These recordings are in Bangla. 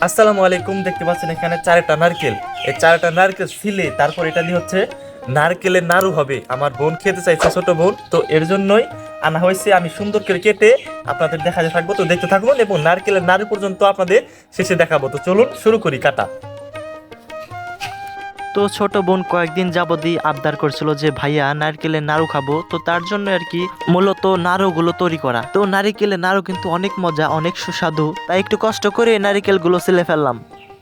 আসসালামু আলাইকুম। দেখতে পাচ্ছেন এখানে চারটা নারকেল। এই চারটা নারকেল ছিলে তারপর এটা দিয়ে হচ্ছে নারকেলের নাড়ু হবে। আমার বোন খেতে চাইছে, ছোট বোন, তো এর জন্যই আনা হয়েছে। আমি সুন্দর করে কেটে আপনাদের দেখাতে থাকবো, তো দেখতে থাকুন এবং নারকেলের নাড়ু পর্যন্ত আপনাদের শেষে দেখাবো। তো চলুন শুরু করি কাটা। তো ছোট বোন কয়েকদিন যাবতই আবদার করছিল যে ভাইয়া নারকেলের নাড়ু খাবো, তো তার জন্য আর কি মূলত নাড়ুগুলো তৈরি করা। তো নারকেলের নাড়ু কিন্তু অনেক মজা, অনেক সুস্বাদু, তাই একটু কষ্ট করে নারকেলগুলো ছিলে ফেললাম।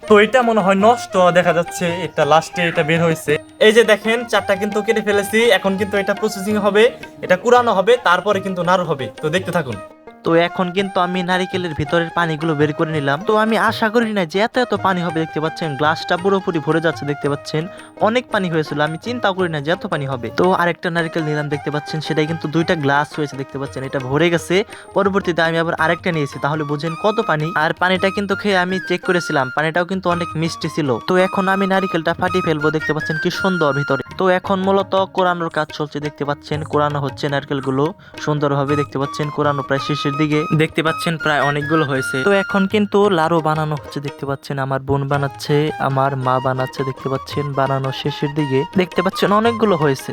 তো এটা মনে হয় নষ্ট দেখা যাচ্ছে, এটা লাস্টে এটা বের হয়েছে। এই যে দেখেন চারটা কিন্তু কেটে ফেলেছি, এখন কিন্তু এটা প্রসেসিং হবে, এটা কুড়ানো হবে, তারপরে কিন্তু নাড়ু হবে। তো দেখতে থাকুন। তো এখন কিন্তু আমি নারিকেলের ভিতরের পানিগুলো বের করে নিলাম। তো আমি আশা করি না যে এত এত পানি হবে। দেখতে পাচ্ছেন গ্লাসটা পুরোপুরি ভরে যাচ্ছে, দেখতে পাচ্ছেন অনেক পানি হয়েছিল, আমি চিন্তা করি না যে এত পানি হবে। তো আরেকটা নারকেল নিলাম, দেখতে পাচ্ছেন সেটাই কিন্তু দুইটা গ্লাস হয়েছে, দেখতে পাচ্ছেন এটা ভরে গেছে। পরবর্তীতে আমি আবার আরেকটা নিয়েছি, তাহলে বুঝেন কত পানি। আর পানিটা কিন্তু খেয়ে আমি চেক করেছিলাম, পানিটাও কিন্তু অনেক মিষ্টি ছিল। তো এখন আমি নারিকেলটা ফাটিয়ে ফেলবো, দেখতে পাচ্ছেন কি সুন্দর ভিতরে। তো এখন মূলত কোরানোর কাজ চলছে, দেখতে পাচ্ছেন কোরানো হচ্ছে নারকেলগুলো সুন্দরভাবে, দেখতে পাচ্ছেন কোরানো প্রায় শেষের দিকে, দেখতে পাচ্ছেন প্রায় অনেকগুলো হয়েছে। তো এখন কিন্তু লাড়ু বানানো হচ্ছে, দেখতে পাচ্ছেন আমার বোন বানাচ্ছে, আমার মা বানাচ্ছে, দেখতে পাচ্ছেন বানানো শেষের দিকে, দেখতে পাচ্ছেন অনেকগুলো হয়েছে।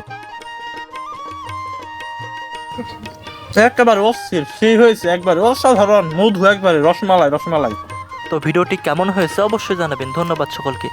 একেবারে অস্থির, সেই হয়েছে, একবারে অসাধারণ মধু, একবারে রসমালাই রসমালাই। তো ভিডিওটি কেমন হয়েছে অবশ্যই জানাবেন। ধন্যবাদ সকলকে।